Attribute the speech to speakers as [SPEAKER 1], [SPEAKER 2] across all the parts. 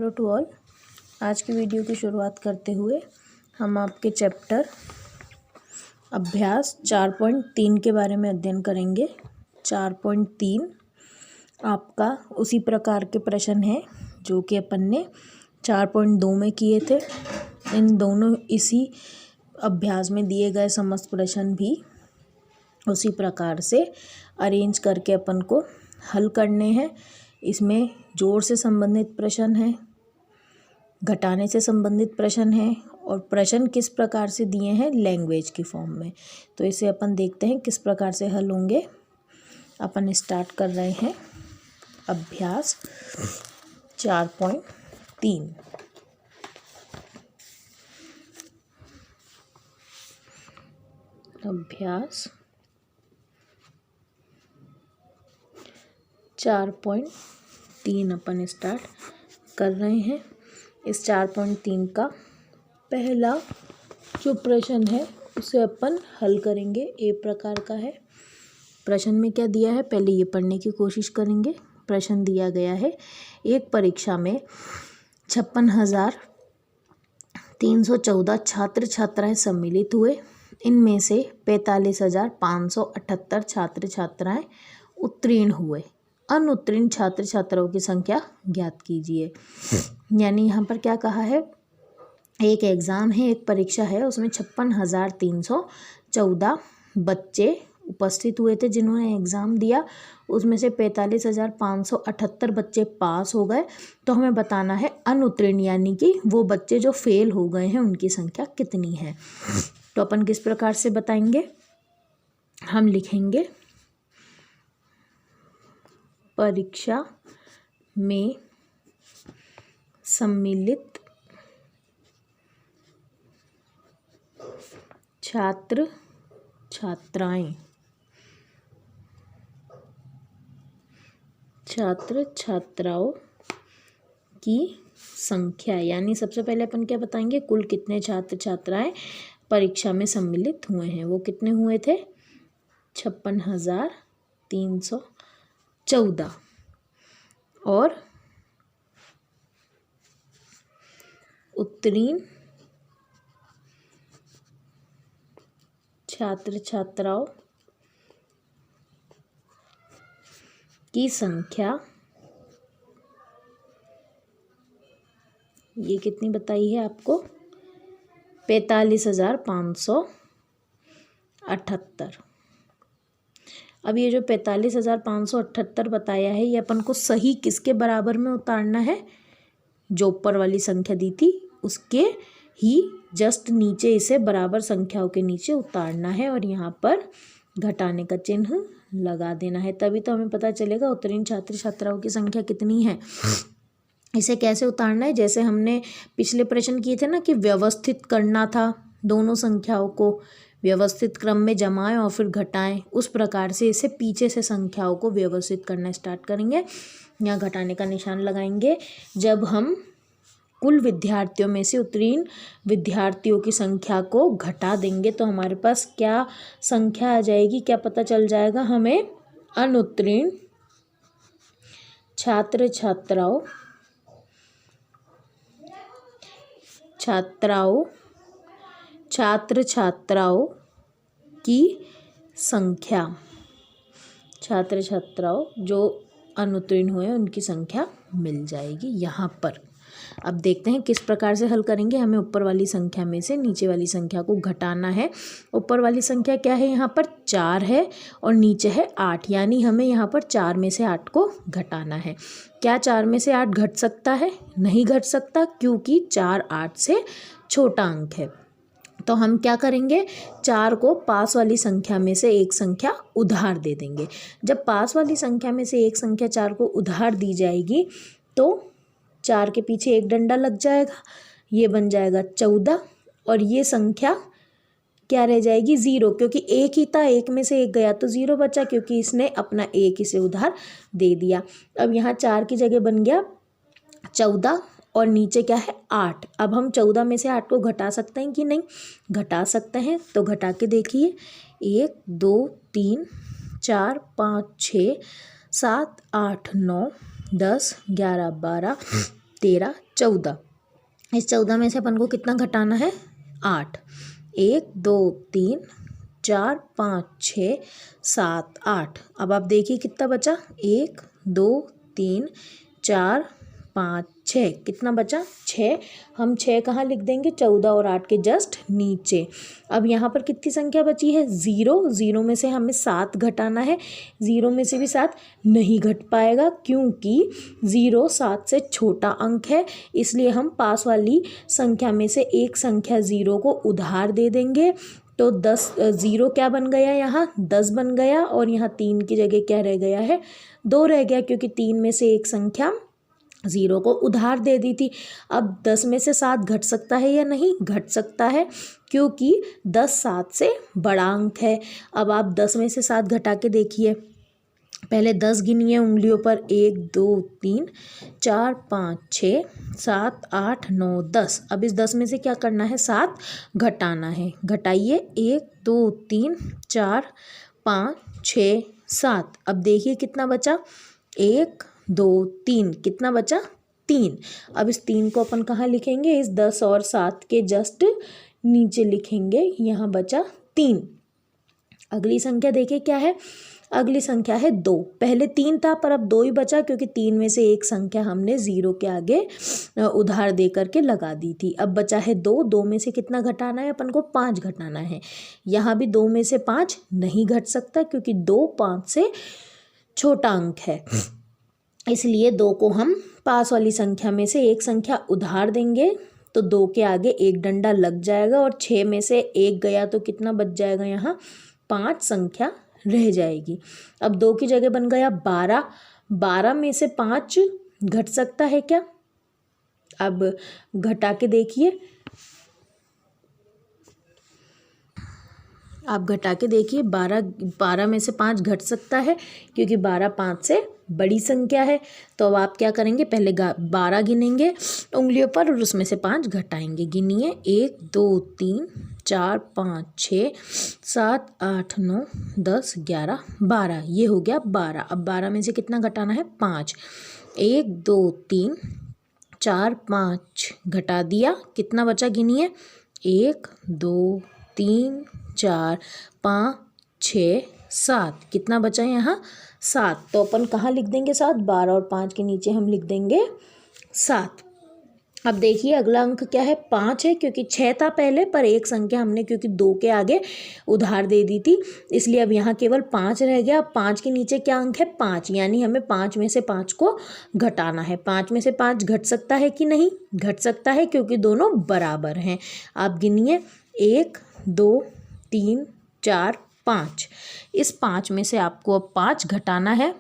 [SPEAKER 1] Hello to all. आज की video की शुरुआत करते हुए हम आपके चैप्टर अभ्यास 4.3 के बारे में अध्ययन करेंगे। 4.3 आपका उसी प्रकार के प्रश्न हैं जो कि अपन ने 4.2 में किए थे। इन दोनों इसी अभ्यास में दिए गए समस्त प्रश्न भी उसी प्रकार से अरेंज करके अपन को हल करने हैं। इसमें जोड़ से संबंधित प्रश्न हैं, घटाने से संबंधित प्रश्न हैं और प्रश्न किस प्रकार से दिए हैं लैंग्वेज की फॉर्म में। तो इसे अपन देखते हैं किस प्रकार से हल होंगे। अपन स्टार्ट कर रहे हैं अभ्यास 4.3। अभ्यास 4.3 अपन स्टार्ट कर रहे हैं। इस 4.3 का पहला जो प्रश्न है उसे अपन हल करेंगे। ए प्रकार का है। प्रश्न में क्या दिया है पहले ये पढ़ने की कोशिश करेंगे। प्रश्न दिया गया है, एक परीक्षा में 56,314 छात्र छात्राएं सम्मिलित हुए। इनमें से 45,578 छात्र छात्राएं उत्तीर्ण हुए। अनुत्तीर्ण छात्र छात्राओं की संख्या ज्ञात कीजिए। यानी यहाँ पर क्या कहा है, एक एग्ज़ाम है, एक परीक्षा है, उसमें 56,314 बच्चे उपस्थित हुए थे जिन्होंने एग्ज़ाम दिया। उसमें से 45,578 बच्चे पास हो गए। तो हमें बताना है अनुत्तीर्ण यानी कि वो बच्चे जो फेल हो गए हैं उनकी संख्या कितनी है। तो अपन किस प्रकार से बताएंगे, हम लिखेंगे परीक्षा में सम्मिलित छात्र छात्राओं की संख्या। यानी सबसे पहले अपन क्या बताएंगे, कुल कितने छात्र छात्राएं परीक्षा में सम्मिलित हुए हैं। वो कितने हुए थे, 56,314। और उत्तीर्ण छात्र छात्राओं की संख्या ये कितनी बताई है आपको, 45,578। अब ये जो 45,578 बताया है ये अपन को सही किसके बराबर में उतारना है, जो ऊपर वाली संख्या दी थी उसके ही जस्ट नीचे, इसे बराबर संख्याओं के नीचे उतारना है और यहाँ पर घटाने का चिन्ह लगा देना है। तभी तो हमें पता चलेगा उत्तीर्ण छात्र छात्राओं की संख्या कितनी है। इसे कैसे उतारना है, जैसे हमने पिछले प्रश्न किए थे ना कि व्यवस्थित करना था, दोनों संख्याओं को व्यवस्थित क्रम में जमाएं और फिर घटाएं, उस प्रकार से इसे पीछे से संख्याओं को व्यवस्थित करना स्टार्ट करेंगे। यहाँ घटाने का निशान लगाएंगे। जब हम कुल विद्यार्थियों में से उत्तीर्ण विद्यार्थियों की संख्या को घटा देंगे तो हमारे पास क्या संख्या आ जाएगी, क्या पता चल जाएगा हमें, अनुत्तीर्ण छात्र छात्राओं की संख्या। छात्र छात्राओं जो अनुत्तीर्ण हुए उनकी संख्या मिल जाएगी यहाँ पर। अब देखते हैं किस प्रकार से हल करेंगे। हमें ऊपर वाली संख्या में से नीचे वाली संख्या को घटाना है। ऊपर वाली संख्या क्या है, यहाँ पर 4 है और नीचे है 8, यानी हमें यहाँ पर 4 में से 8 को घटाना है। क्या 4 में से 8 घट सकता है, नहीं घट सकता, क्योंकि 4 8 से छोटा अंक है। तो हम क्या करेंगे, 4 को पास वाली संख्या में से एक संख्या उधार दे देंगे। जब पास वाली संख्या में से एक संख्या 4 को उधार दी जाएगी तो 4 के पीछे एक डंडा लग जाएगा, ये बन जाएगा 14 और ये संख्या क्या रह जाएगी, 0, क्योंकि एक ही था, एक में से एक गया तो 0 बचा, क्योंकि इसने अपना एक इसे उधार दे दिया। अब यहाँ 4 की जगह बन गया 14 और नीचे क्या है 8। अब हम 14 में से 8 को घटा सकते हैं कि नहीं, घटा सकते हैं। तो घटा के देखिए, 1 2 3 4 5 6 7 8 9 10 11 12 13, 14। इस 14 में से अपन को कितना घटाना है? 8। 1 2 3 4 5 6 7 8। अब आप देखिए कितना बचा? 1 2 3 4 5 6। कितना बचा? 6। हम 6 कहाँ लिख देंगे? 14 और 8 के जस्ट नीचे। अब यहाँ पर कितनी संख्या बची है? 0। 0 में से हमें 7 घटाना है। 0 में से भी 7 नहीं घट पाएगा क्योंकि 0 7 से छोटा अंक है, इसलिए हम पास वाली संख्या में से एक संख्या 0 को उधार दे देंगे। तो 10 0 क्या बन गया? यहाँ 10 बन गया और यहाँ 3 की जगह क्या रह गया है? 2 रह गया क्योंकि 3 में से एक संख्या 0 को उधार दे दी थी। अब 10 में से 7 घट सकता है या नहीं? घट सकता है क्योंकि 10 7 से बड़ा अंक है। अब आप 10 में से 7 घटा के देखिए। पहले 10 गिनिए उंगलियों पर। 1 2 3 4 5 6 7 8 9 10। अब इस 10 में से क्या करना है? 7 घटाना है। घटाइए। 1 2 3 4 5 6 7। अब देखिए कितना बचा? 1 2 3। कितना बचा? 3। अब इस 3 को अपन कहाँ लिखेंगे? इस 10 और 7 के जस्ट नीचे लिखेंगे। यहाँ बचा 3। अगली संख्या देखिए क्या है? अगली संख्या है 2। पहले 3 था पर अब 2 ही बचा क्योंकि 3 में से एक संख्या हमने 0 के आगे उधार दे करके लगा दी थी। अब बचा है 2। 2 में से कितना घटाना है? अपन को 5 घटाना है। यहाँ भी 2 में से 5 नहीं घट सकता क्योंकि 2 5 से छोटा अंक है, इसलिए 2 को हम पास वाली संख्या में से एक संख्या उधार देंगे। तो 2 के आगे एक डंडा लग जाएगा और 6 में से 1 गया तो कितना बच जाएगा? यहाँ 5 संख्या रह जाएगी। अब 2 की जगह बन गया 12। 12 में से 5 घट सकता है क्या? अब घटा के देखिए। आप घटा के देखिए। 12 में से 5 घट सकता है क्योंकि 12 5 से बड़ी संख्या है। तो अब आप क्या करेंगे? पहले 12 गिनेंगे उंगलियों पर और उसमें से 5 घटाएंगे। गिनिए। 1 2 3 4 5 6 7 8 9 10 11 12। ये हो गया 12। अब 12 में से कितना घटाना है? 5। 1 2 3 4 5 घटा दिया। कितना बचा? गिनिए। 1 2 3 4 5 6 7। कितना बचा यहाँ? 7। तो अपन कहाँ लिख देंगे 7? 12 और 5 के नीचे हम लिख देंगे 7। अब देखिए अगला अंक क्या है? 5 है क्योंकि 6 था पहले पर एक संख्या हमने क्योंकि 2 के आगे उधार दे दी थी, इसलिए अब यहाँ केवल 5 रह गया। 5 के नीचे क्या अंक है? 5, यानी हमें 5 में से 5 को घटाना है। 5 में से 5 घट सकता है कि नहीं? घट सकता है क्योंकि दोनों बराबर हैं। आप गिनिए। 1 2 3 4 5। इस 5 में से आपको अब 5 घटाना है।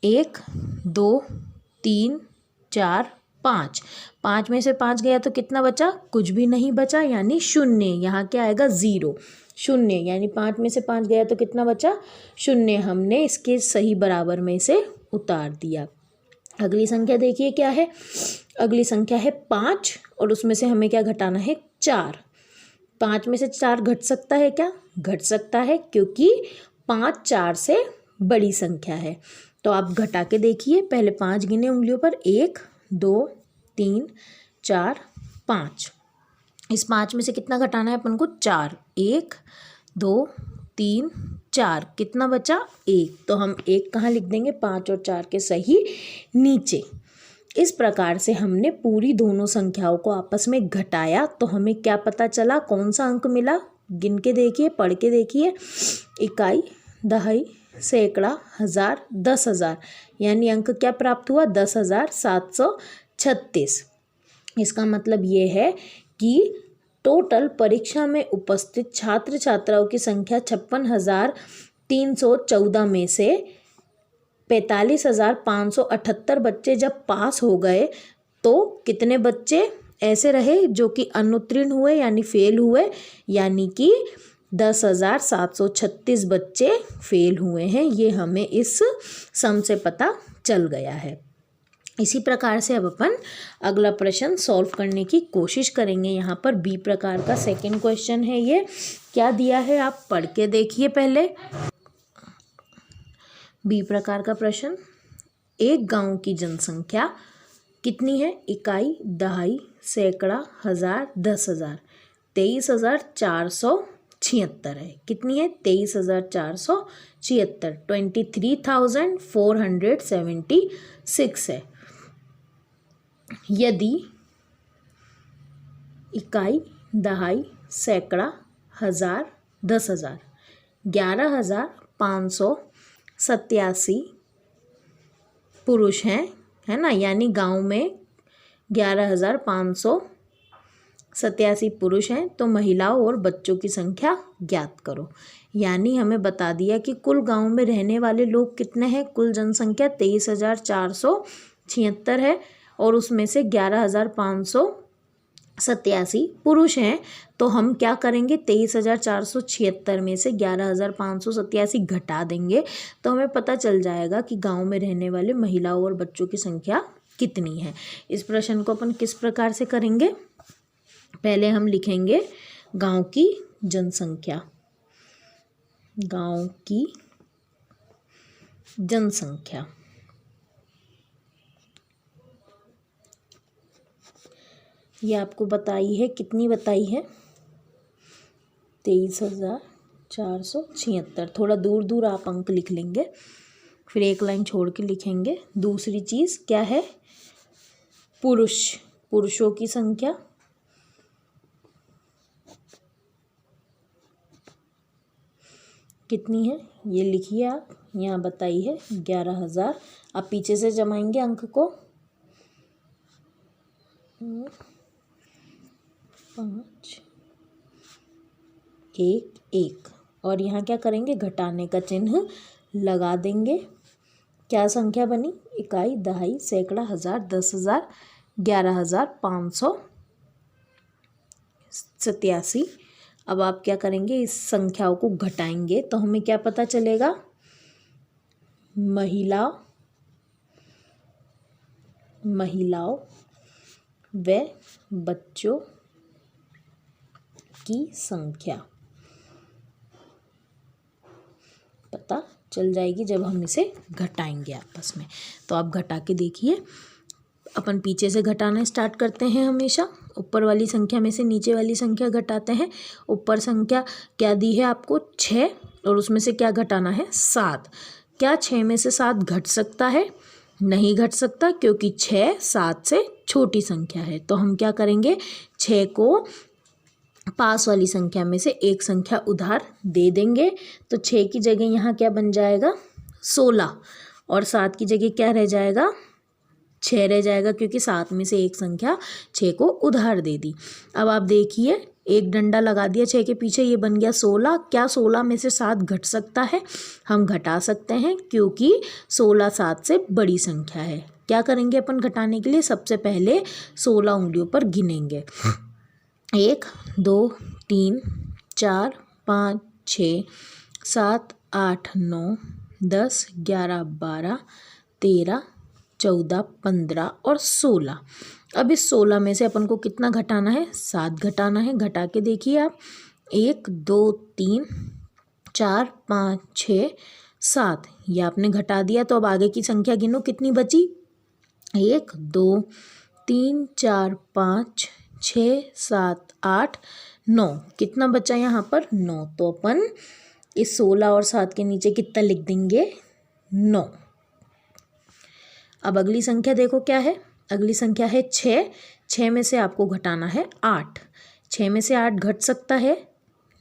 [SPEAKER 1] 1 2 3 4 5। 5 में से 5 गया तो कितना बचा? कुछ भी नहीं बचा, यानी 0। यहाँ क्या आएगा? 0। 0 यानी 5 में से 5 गया तो कितना बचा? 0। हमने इसके सही बराबर में से उतार दिया। अगली संख्या देखिए क्या है? अगली संख्या है 5 और उसमें से हमें क्या घटाना है? 4। 5 में से 4 घट सकता है क्या? घट सकता है क्योंकि 5 4 से बड़ी संख्या है। तो आप घटा के देखिए। पहले 5 गिने उंगलियों पर। 1 2 3 4 5। इस 5 में से कितना घटाना है अपन को? 4। 1 2 3 4। कितना बचा? 1। तो हम 1 कहाँ लिख देंगे? 5 और 4 के सही नीचे। इस प्रकार से हमने पूरी दोनों संख्याओं को आपस में घटाया तो हमें क्या पता चला? कौन सा अंक मिला? गिन के देखिए, पढ़ के देखिए। इकाई, दहाई, सैकड़ा, हजार, 10,000, यानी अंक क्या प्राप्त हुआ? 10,736। इसका मतलब ये है कि टोटल परीक्षा में उपस्थित छात्र छात्राओं की संख्या 56,314 में से 45,578 बच्चे जब पास हो गए तो कितने बच्चे ऐसे रहे जो कि अनुत्तीर्ण हुए यानी फेल हुए, यानी कि 10,736 बच्चे फेल हुए हैं। ये हमें इस सम से पता चल गया है। इसी प्रकार से अब अपन अगला प्रश्न सॉल्व करने की कोशिश करेंगे। यहाँ पर बी प्रकार का सेकंड क्वेश्चन है। ये क्या दिया है आप पढ़ के देखिए पहले। बी प्रकार का प्रश्न, एक गांव की जनसंख्या कितनी है? इकाई, दहाई, सैकड़ा, हज़ार, 10,000। 23,476 है। कितनी है? 23,476, 23,476 है। यदि इकाई, दहाई, सैकड़ा, हज़ार, 10,000, 11,587 पुरुष हैं, है ना, यानी गांव में 11,587 पुरुष हैं, तो महिलाओं और बच्चों की संख्या ज्ञात करो। यानी हमें बता दिया कि कुल गांव में रहने वाले लोग कितने हैं। कुल जनसंख्या 23,476 है और उसमें से 11,587 पुरुष हैं। तो हम क्या करेंगे? 23,476 में से 11,587 घटा देंगे तो हमें पता चल जाएगा कि गांव में रहने वाले महिलाओं और बच्चों की संख्या कितनी है। इस प्रश्न को अपन किस प्रकार से करेंगे? पहले हम लिखेंगे गांव की जनसंख्या। गांव की जनसंख्या ये आपको बताई है, कितनी बताई है? 23,476। थोड़ा दूर दूर आप अंक लिख लेंगे, फिर एक लाइन छोड़ के लिखेंगे। दूसरी चीज़ क्या है? पुरुषों की संख्या। कितनी है ये लिखिए आप, यहाँ बताई है 11,000। अब पीछे से जमाएंगे अंक को, 5, 1, 1 और यहाँ क्या करेंगे? घटाने का चिन्ह लगा देंगे। क्या संख्या बनी? इकाई, दहाई, सैकड़ा, हज़ार, 10,000, 11,587। अब आप क्या करेंगे? इस संख्याओं को घटाएंगे तो हमें क्या पता चलेगा? महिलाओं व बच्चों की संख्या पता चल जाएगी जब हम इसे घटाएंगे आपस में। तो आप घटा के देखिए। अपन पीछे से घटाना स्टार्ट करते हैं हमेशा। ऊपर वाली संख्या में से नीचे वाली संख्या घटाते हैं। ऊपर संख्या क्या दी है आपको? 6 और उसमें से क्या घटाना है? 7। क्या 6 में से 7 घट सकता है? नहीं घट सकता, क्योंकि 6 7 से छोटी संख्या है। तो हम क्या करेंगे? 6 को पास वाली संख्या में से एक संख्या उधार दे देंगे। तो 6 की जगह यहाँ क्या बन जाएगा? 16 और 7 की जगह क्या रह जाएगा? 6 रह जाएगा, क्योंकि 7 में से एक संख्या 6 को उधार दे दी। अब आप देखिए, एक डंडा लगा दिया 6 के पीछे, ये बन गया 16। क्या 16 में से 7 घट सकता है? हम घटा सकते हैं, क्योंकि 16 7 से बड़ी संख्या है। क्या करेंगे अपन घटाने के लिए? सबसे पहले 16 उंगलियों पर गिनेंगे। 1 2 3 4 5 6 7 8 9 10 11 12 13 14 15 और 16। अब इस 16 में से अपन को कितना घटाना है? 7 घटाना है। घटा के देखिए आप, 1 2 3 4 5 6 7, ये आपने घटा दिया। तो अब आगे की संख्या गिनो, कितनी बची? 1 2 3 4 5 6 7 8 9। कितना बचा यहाँ पर? 9। तो अपन इस 16 और 7 के नीचे कितना लिख देंगे? 9। अब अगली संख्या देखो क्या है? अगली संख्या है 6। 6 में से आपको घटाना है 8। 6 में से 8 घट सकता है?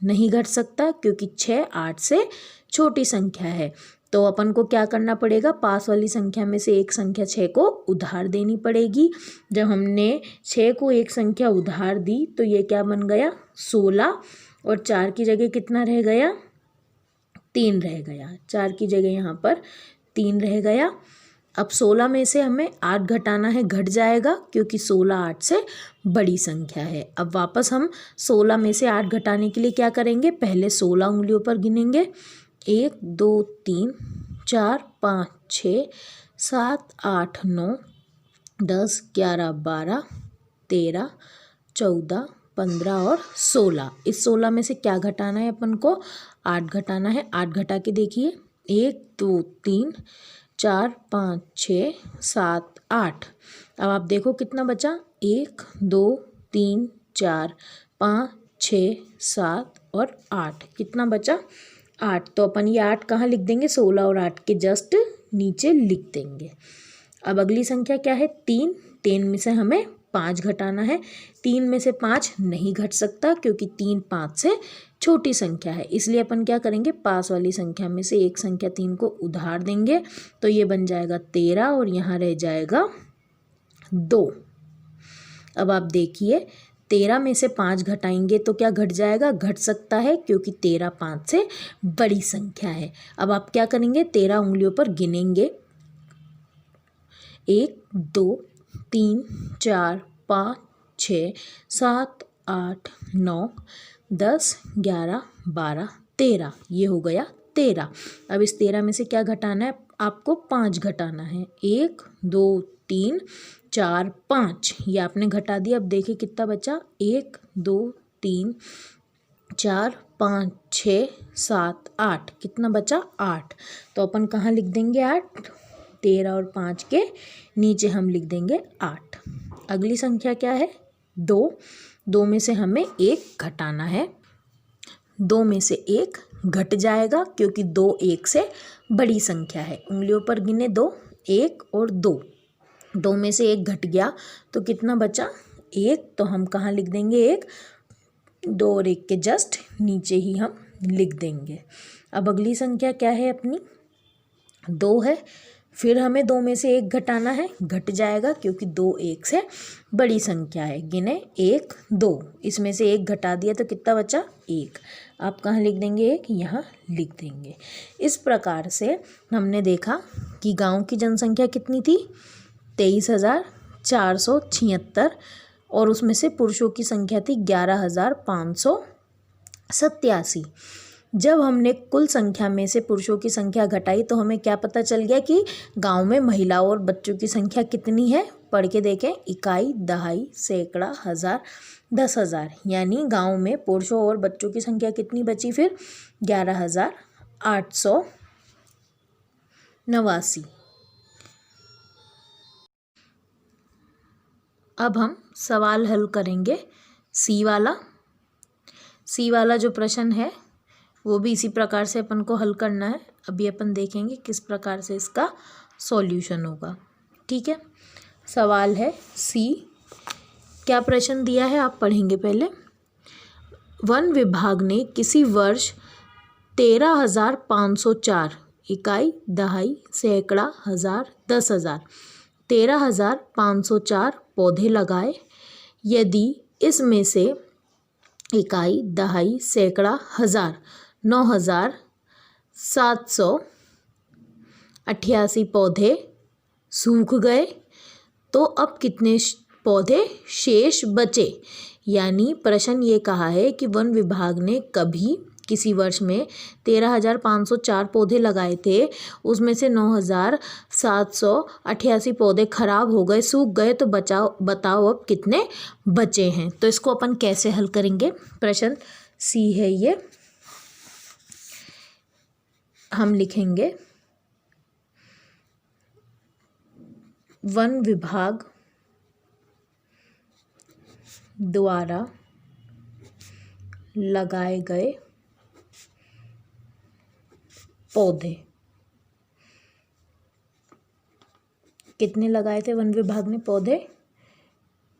[SPEAKER 1] नहीं घट सकता, क्योंकि 6 8 से छोटी संख्या है। तो अपन को क्या करना पड़ेगा? पास वाली संख्या में से एक संख्या 6 को उधार देनी पड़ेगी। जब हमने 6 को एक संख्या उधार दी तो ये क्या बन गया? 16 और 4 की जगह कितना रह गया? 3 रह गया। 4 की जगह यहाँ पर 3 रह गया। अब 16 में से हमें 8 घटाना है, घट जाएगा, क्योंकि 16 8 से बड़ी संख्या है। अब वापस हम 16 में से 8 घटाने के लिए क्या करेंगे? पहले 16 उंगलियों पर गिनेंगे। 1 2 3 4 5 6 7 8 9 10 11 12 13 14 15 और 16। इस 16 में से क्या घटाना है अपन को? 8 घटाना है। 8 घटा के देखिए, 1 2 3 4 5 6 7 8। अब आप देखो कितना बचा, 1 2 3 4 5 6 7 और 8, कितना बचा 8। तो अपन ये 8 कहाँ लिख देंगे, 16 और 8 के जस्ट नीचे लिख देंगे। अब अगली संख्या क्या है, 3। 3 में से हमें 5 घटाना है। 3 में से 5 नहीं घट सकता क्योंकि 3 5 से छोटी संख्या है, इसलिए अपन क्या करेंगे, पास वाली संख्या में से एक संख्या 3 को उधार देंगे, तो ये बन जाएगा 13 और यहाँ रह जाएगा 2। अब आप देखिए 13 में से 5 घटाएंगे तो क्या घट जाएगा, घट सकता है क्योंकि 13 5 से बड़ी संख्या है। अब आप क्या करेंगे, 13 उंगलियों पर गिनेंगे, 1 2 3 4 5 6 7 8 9 10 11 12 13, ये हो गया 13। अब इस 13 में से क्या घटाना है, आपको 5 घटाना है, 1 2 3 4 5, ये आपने घटा दिया। अब देखिए कितना बचा, 1 2 3 4 5 6 7 8, कितना बचा 8। तो अपन कहाँ लिख देंगे 8, 13 और 5 के नीचे हम लिख देंगे 8। अगली संख्या क्या है, 2। 2 में से हमें 1 घटाना है, 2 में से 1 घट जाएगा क्योंकि 2 1 से बड़ी संख्या है। उंगलियों पर गिने 2, 1 और 2, 2 में से 1 घट गया तो कितना बचा 1, तो हम कहाँ लिख देंगे 1, 2 और 1 के जस्ट नीचे ही हम लिख देंगे। अब अगली संख्या क्या है अपनी, 2 है, फिर हमें 2 में से 1 घटाना है, घट जाएगा क्योंकि 2 1 से बड़ी संख्या है। गिने 1 2, इसमें से 1 घटा दिया तो कितना बचा 1, आप कहाँ लिख देंगे 1, यहाँ लिख देंगे। इस प्रकार से हमने देखा कि गांव की जनसंख्या कितनी थी, 23,476, और उसमें से पुरुषों की संख्या थी 11,587। जब हमने कुल संख्या में से पुरुषों की संख्या घटाई तो हमें क्या पता चल गया कि गांव में महिलाओं और बच्चों की संख्या कितनी है। पढ़ के देखें, इकाई, दहाई, सैकड़ा, हज़ार, 10,000, यानी गांव में पुरुषों और बच्चों की संख्या कितनी बची फिर, 11,889। अब हम सवाल हल करेंगे सी वाला। सी वाला जो प्रश्न है वो भी इसी प्रकार से अपन को हल करना है। अभी अपन देखेंगे किस प्रकार से इसका सॉल्यूशन होगा। ठीक है, सवाल है सी। क्या प्रश्न दिया है आप पढ़ेंगे पहले। वन विभाग ने किसी वर्ष 13,504 इकाई, दहाई, सैकड़ा, हज़ार, 10,000, 13,504 पौधे लगाए। यदि इसमें से इकाई, दहाई, सैकड़ा, हज़ार, 9,788 पौधे सूख गए तो अब कितने पौधे शेष बचे। यानी प्रश्न ये कहा है कि वन विभाग ने कभी किसी वर्ष में 13,504 पौधे लगाए थे, उसमें से 9,788 पौधे खराब हो गए, सूख गए, तो बताओ अब कितने बचे हैं। तो इसको अपन कैसे हल करेंगे, प्रश्न सी है ये। हम लिखेंगे वन विभाग द्वारा लगाए गए पौधे, कितने लगाए थे वन विभाग ने पौधे,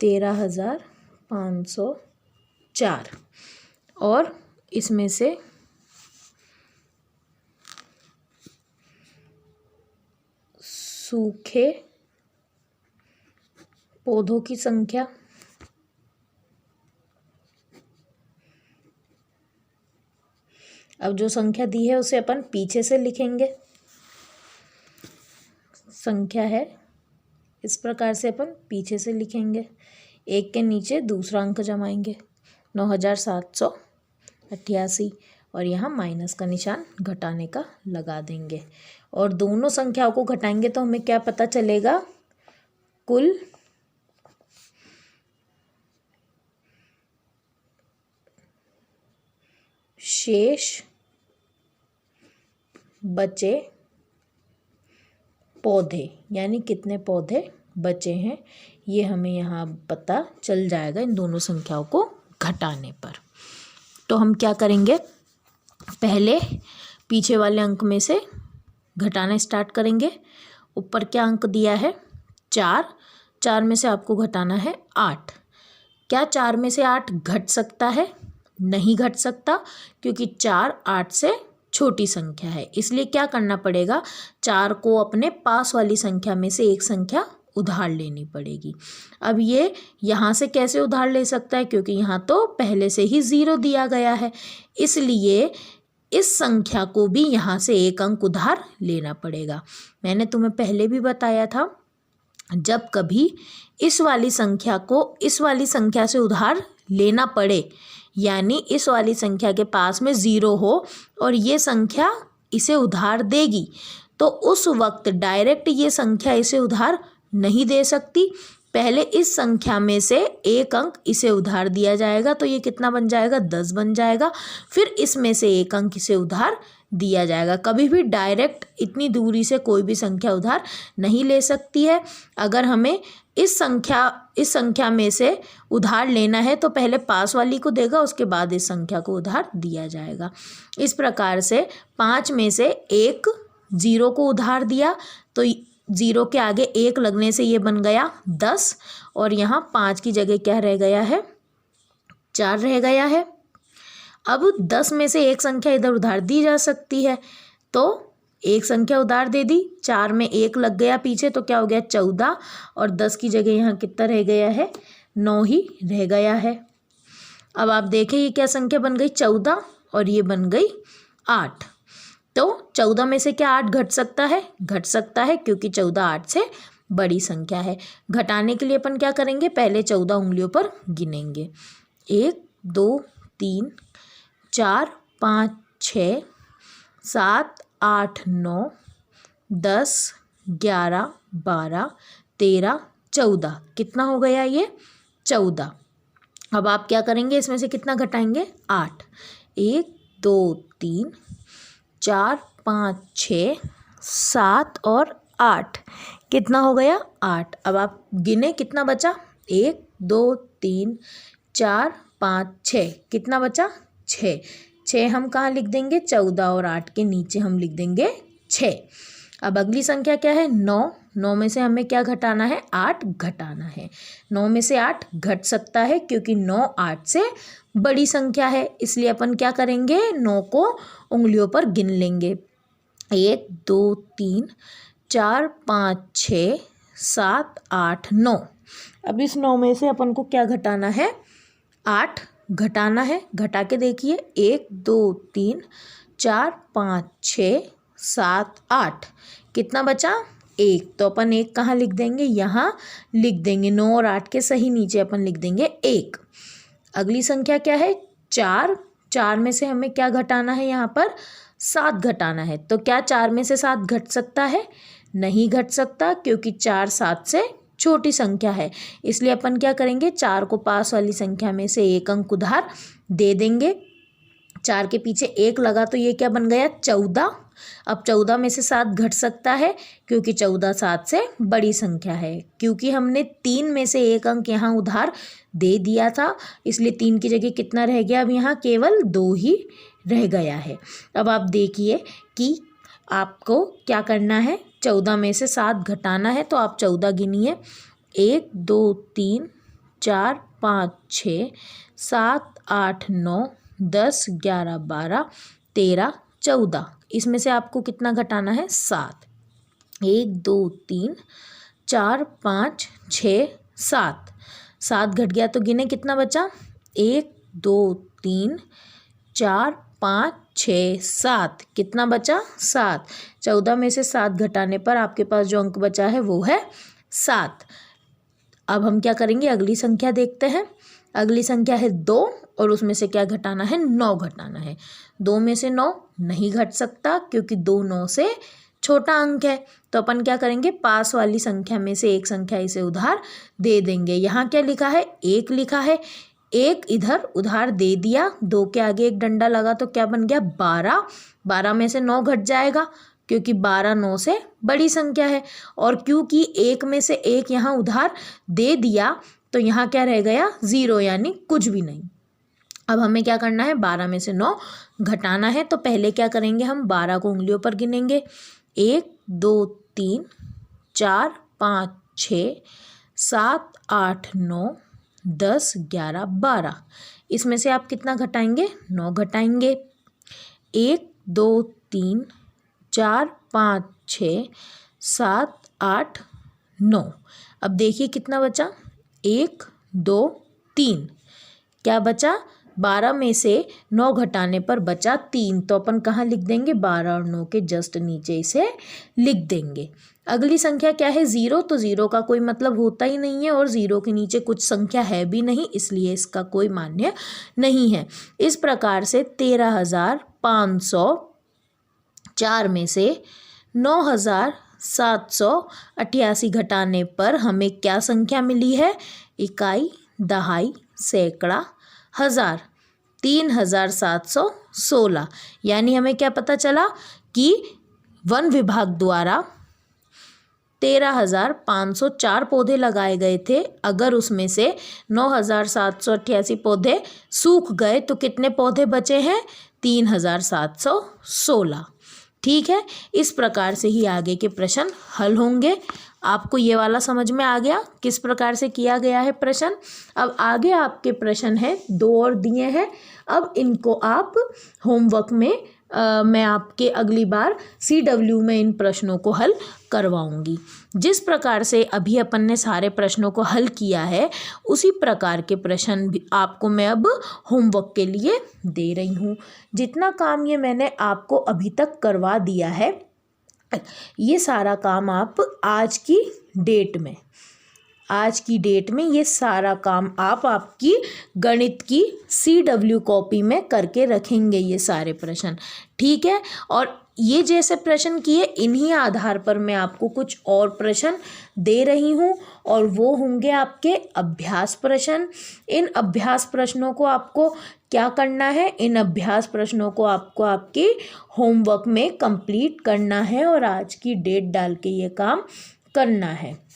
[SPEAKER 1] 13,504, और इसमें से सूखे पौधों की संख्या अब जो संख्या दी है उसे अपन पीछे से लिखेंगे। संख्या है इस प्रकार से अपन पीछे से लिखेंगे, एक के नीचे दूसरा अंक जमाएंगे, 9,788, और यहाँ माइनस का निशान घटाने का लगा देंगे। और दोनों संख्याओं को घटाएंगे तो हमें क्या पता चलेगा, कुल शेष बचे पौधे, यानी कितने पौधे बचे हैं ये हमें यहाँ पता चल जाएगा इन दोनों संख्याओं को घटाने पर। तो हम क्या करेंगे, पहले पीछे वाले अंक में से घटाना स्टार्ट करेंगे। ऊपर क्या अंक दिया है 4, 4 में से आपको घटाना है 8। क्या 4 में से 8 घट सकता है? नहीं घट सकता, क्योंकि 4 8 से छोटी संख्या है। इसलिए क्या करना पड़ेगा, 4 को अपने पास वाली संख्या में से एक संख्या उधार लेनी पड़ेगी। अब ये यहाँ से कैसे उधार ले सकता है, क्योंकि यहाँ तो पहले से ही 0 दिया गया है, इसलिए इस संख्या को भी यहाँ से एक अंक उधार लेना पड़ेगा। मैंने तुम्हें पहले भी बताया था, जब कभी इस वाली संख्या को इस वाली संख्या से उधार लेना पड़े, यानी इस वाली संख्या के पास में 0 हो और ये संख्या इसे उधार देगी, तो उस वक्त डायरेक्ट ये संख्या इसे उधार नहीं दे सकती। पहले इस संख्या में से एक अंक इसे उधार दिया जाएगा, तो ये कितना बन जाएगा, 10 बन जाएगा। फिर इसमें से एक अंक इसे उधार दिया जाएगा। कभी भी डायरेक्ट इतनी दूरी से कोई भी संख्या उधार नहीं ले सकती है। अगर हमें इस संख्या में से उधार लेना है तो पहले पास वाली को देगा, उसके बाद इस संख्या को उधार दिया जाएगा। इस प्रकार से 5 में से एक 0 को उधार दिया, तो 0 के आगे 1 लगने से ये बन गया 10, और यहाँ 5 की जगह क्या रह गया है, 4 रह गया है। अब 10 में से एक संख्या इधर उधार दी जा सकती है, तो एक संख्या उधार दे दी, 4 में 1 लग गया पीछे, तो क्या हो गया 14, और 10 की जगह यहाँ कितना रह गया है, 9 ही रह गया है। अब आप देखें ये क्या संख्या बन गई, 14, और ये बन गई 8। तो 14 में से क्या 8 घट सकता है? घट सकता है, क्योंकि 14 8 से बड़ी संख्या है। घटाने के लिए अपन क्या करेंगे, पहले 14 उंगलियों पर गिनेंगे। 1 2 3 4 5 6 7 8 9 10 11 12 13 14। कितना हो गया ये, 14। अब आप क्या करेंगे, इसमें से कितना घटाएंगे, 8। 1 2 3 4 5 6 7 और 8। कितना हो गया, 8। अब आप गिने कितना बचा, 1 2 3 4 5 6। कितना बचा, 6। 6 हम कहाँ लिख देंगे, 14 और 8 के नीचे हम लिख देंगे 6। अब अगली संख्या क्या है, 9। 9 में से हमें क्या घटाना है, 8 घटाना है। 9 में से 8 घट सकता है, क्योंकि 9 8 से बड़ी संख्या है, इसलिए अपन क्या करेंगे, 9 को उंगलियों पर गिन लेंगे। 1 2 3 4 5 6 7 8 9। अब इस 9 में से अपन को क्या घटाना है, 8 घटाना है। घटा के देखिए, 1 2 3 4 5 6 7 8। कितना बचा, 1। तो अपन 1 कहाँ लिख देंगे, यहाँ लिख देंगे। 9 और 8 के सही नीचे अपन लिख देंगे 1। अगली संख्या क्या है, 4। 4 में से हमें क्या घटाना है, यहाँ पर 7 घटाना है। तो क्या 4 में से 7 घट सकता है, नहीं घट सकता, क्योंकि 4 7 से छोटी संख्या है। इसलिए अपन क्या करेंगे, 4 को पास वाली संख्या में से एक अंक उधार दे देंगे। 4 के पीछे 1 लगा, तो ये क्या बन गया, 14। अब 14 में से 7 घट सकता है, क्योंकि 14 7 से बड़ी संख्या है। क्योंकि हमने 3 में से एक अंक यहाँ उधार दे दिया था, इसलिए 3 की जगह कितना रह गया, अब यहाँ केवल 2 ही रह गया है। अब आप देखिए कि आपको क्या करना है, 14 में से 7 घटाना है, तो आप 14 गिनिए। 1 2 3 4 5 6 7 8 9 10 11 12 13 14। इसमें से आपको कितना घटाना है, 7। 1 2 3 4 5 6 7। 7 घट गया, तो गिने कितना बचा, 1 2 3 4 5 6 7। कितना बचा, 7। 14 में से 7 घटाने पर आपके पास जो अंक बचा है वो है 7। अब हम क्या करेंगे, अगली संख्या देखते हैं। अगली संख्या है 2, और उसमें से क्या घटाना है, 9 घटाना है। 2 में से 9 नहीं घट सकता, क्योंकि 2 9 से छोटा अंक है। तो अपन क्या करेंगे, पास वाली संख्या में से एक संख्या इसे उधार दे देंगे। यहाँ क्या लिखा है, 1 लिखा है। 1 इधर उधार दे दिया, 2 के आगे एक डंडा लगा, तो क्या बन गया, 12। 12 में से 9 घट जाएगा, क्योंकि 12 9 से बड़ी संख्या है, और क्योंकि 1 में से 1 यहाँ उधार दे दिया तो यहाँ क्या रह गया 0, यानी कुछ भी नहीं। अब हमें क्या करना है, 12 में से 9 घटाना है। तो पहले क्या करेंगे, हम 12 को उंगलियों पर गिनेंगे, 1 2 3 4 5 6 7 8 9 10 11 12। इसमें से आप कितना घटाएंगे, 9 घटाएंगे। 1 2 3 4 5 6 7 8 9। अब देखिए कितना बचा, 1 2 3, क्या बचा, 12 में से 9 घटाने पर बचा 3। तो अपन कहाँ लिख देंगे, 12 और 9 के जस्ट नीचे इसे लिख देंगे। अगली संख्या क्या है, 0। तो 0 का कोई मतलब होता ही नहीं है, और 0 के नीचे कुछ संख्या है भी नहीं, इसलिए इसका कोई मान्य नहीं है। इस प्रकार से 13,504 में से 9,788 घटाने पर हमें क्या संख्या मिली है, इकाई, दहाई, सैकड़ा, हजार, 3,716। यानी हमें क्या पता चला कि वन विभाग द्वारा 13,504 पौधे लगाए गए थे। अगर उसमें से 9,788 पौधे सूख गए तो कितने पौधे बचे हैं, 3,716। ठीक है, इस प्रकार से ही आगे के प्रश्न हल होंगे। आपको ये वाला समझ में आ गया किस प्रकार से किया गया है प्रश्न। अब आगे आपके प्रश्न हैं 2 और दिए हैं। अब इनको आप होमवर्क में मैं आपके अगली बार CW में इन प्रश्नों को हल करवाऊंगी। जिस प्रकार से अभी अपन ने सारे प्रश्नों को हल किया है, उसी प्रकार के प्रश्न भी आपको मैं अब होमवर्क के लिए दे रही हूँ। जितना काम ये मैंने आपको अभी तक करवा दिया है, ये सारा काम आप आज की डेट में ये सारा काम आप आपकी गणित की CW कॉपी में करके रखेंगे, ये सारे प्रश्न। ठीक है, और ये जैसे प्रश्न किए, इन्हीं आधार पर मैं आपको कुछ और प्रश्न दे रही हूँ, और वो होंगे आपके अभ्यास प्रश्न। इन अभ्यास प्रश्नों को आपको क्या करना है, इन अभ्यास प्रश्नों को आपको आपके होमवर्क में कंप्लीट करना है, और आज की डेट डाल के ये काम करना है।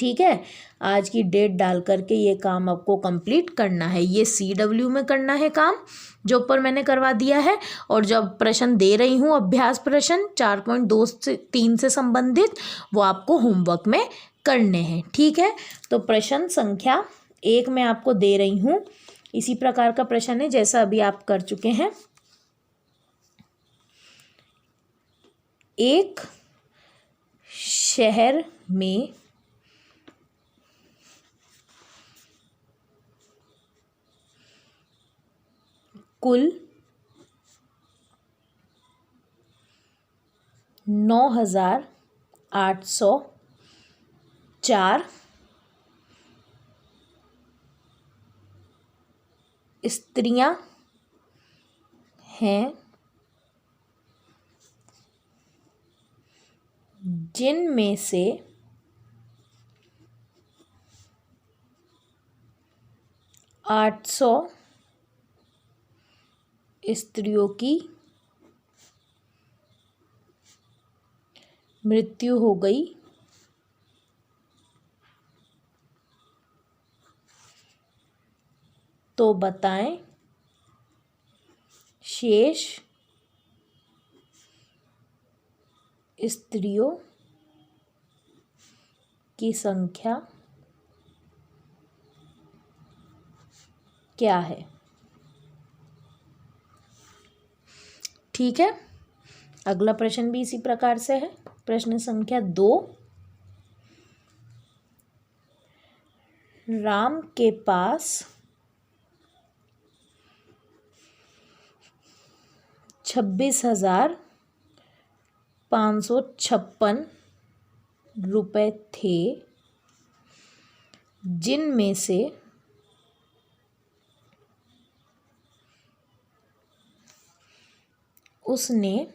[SPEAKER 1] ठीक है, आज की डेट डाल करके ये काम आपको कंप्लीट करना है। ये CW में करना है काम, जो ऊपर मैंने करवा दिया है। और जब प्रश्न दे रही हूँ अभ्यास प्रश्न 4.2 से 3 से संबंधित, वो आपको होमवर्क में करने हैं। ठीक है, तो प्रश्न संख्या 1 मैं आपको दे रही हूँ। इसी प्रकार का प्रश्न है जैसा अभी आप कर चुके हैं। एक शहर में कुल 9,804 स्त्रियां हैं, जिनमें से 800 स्त्रियों की मृत्यु हो गई, तो बताएं शेष स्त्रियों की संख्या क्या है। ठीक है, अगला प्रश्न भी इसी प्रकार से है। प्रश्न संख्या 2, राम के पास 26,556 रुपये थे, जिनमें से उसने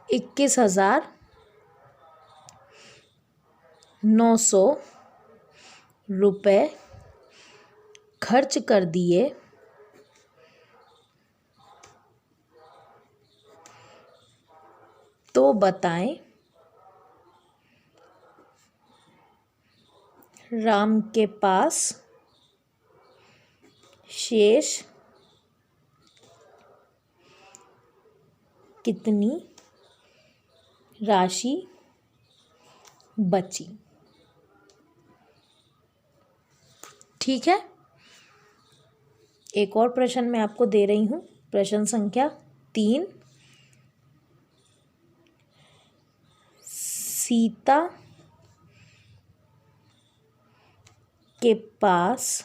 [SPEAKER 1] 21,000 900 रुपये खर्च कर दिए तो बताएं राम के पास शेष कितनी राशि बची। ठीक है, एक और प्रश्न मैं आपको दे रही हूँ, प्रश्न संख्या 3। सीता के पास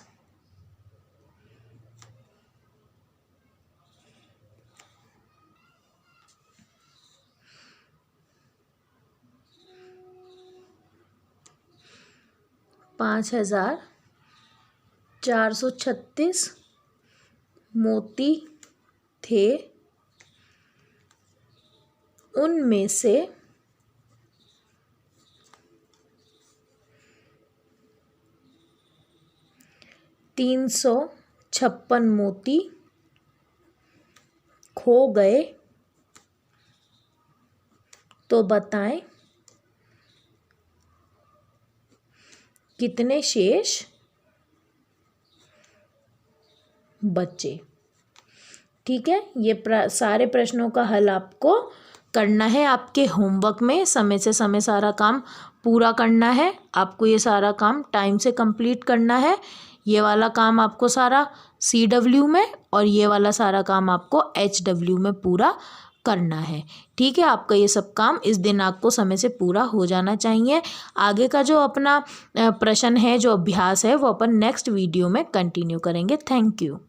[SPEAKER 1] $5,436 मोती थे, उनमें से 356 मोती खो गए तो बताएं कितने शेष बचे। ठीक है, ये सारे प्रश्नों का हल आपको करना है आपके होमवर्क में, समय से समय सारा काम पूरा करना है आपको, ये सारा काम टाइम से कंप्लीट करना है। ये वाला काम आपको सारा CW में और ये वाला सारा काम आपको HW में पूरा करना है। ठीक है, आपका ये सब काम इस दिनांक को समय से पूरा हो जाना चाहिए। आगे का जो अपना प्रश्न है, जो अभ्यास है, वो अपन नेक्स्ट वीडियो में कंटिन्यू करेंगे। Thank you.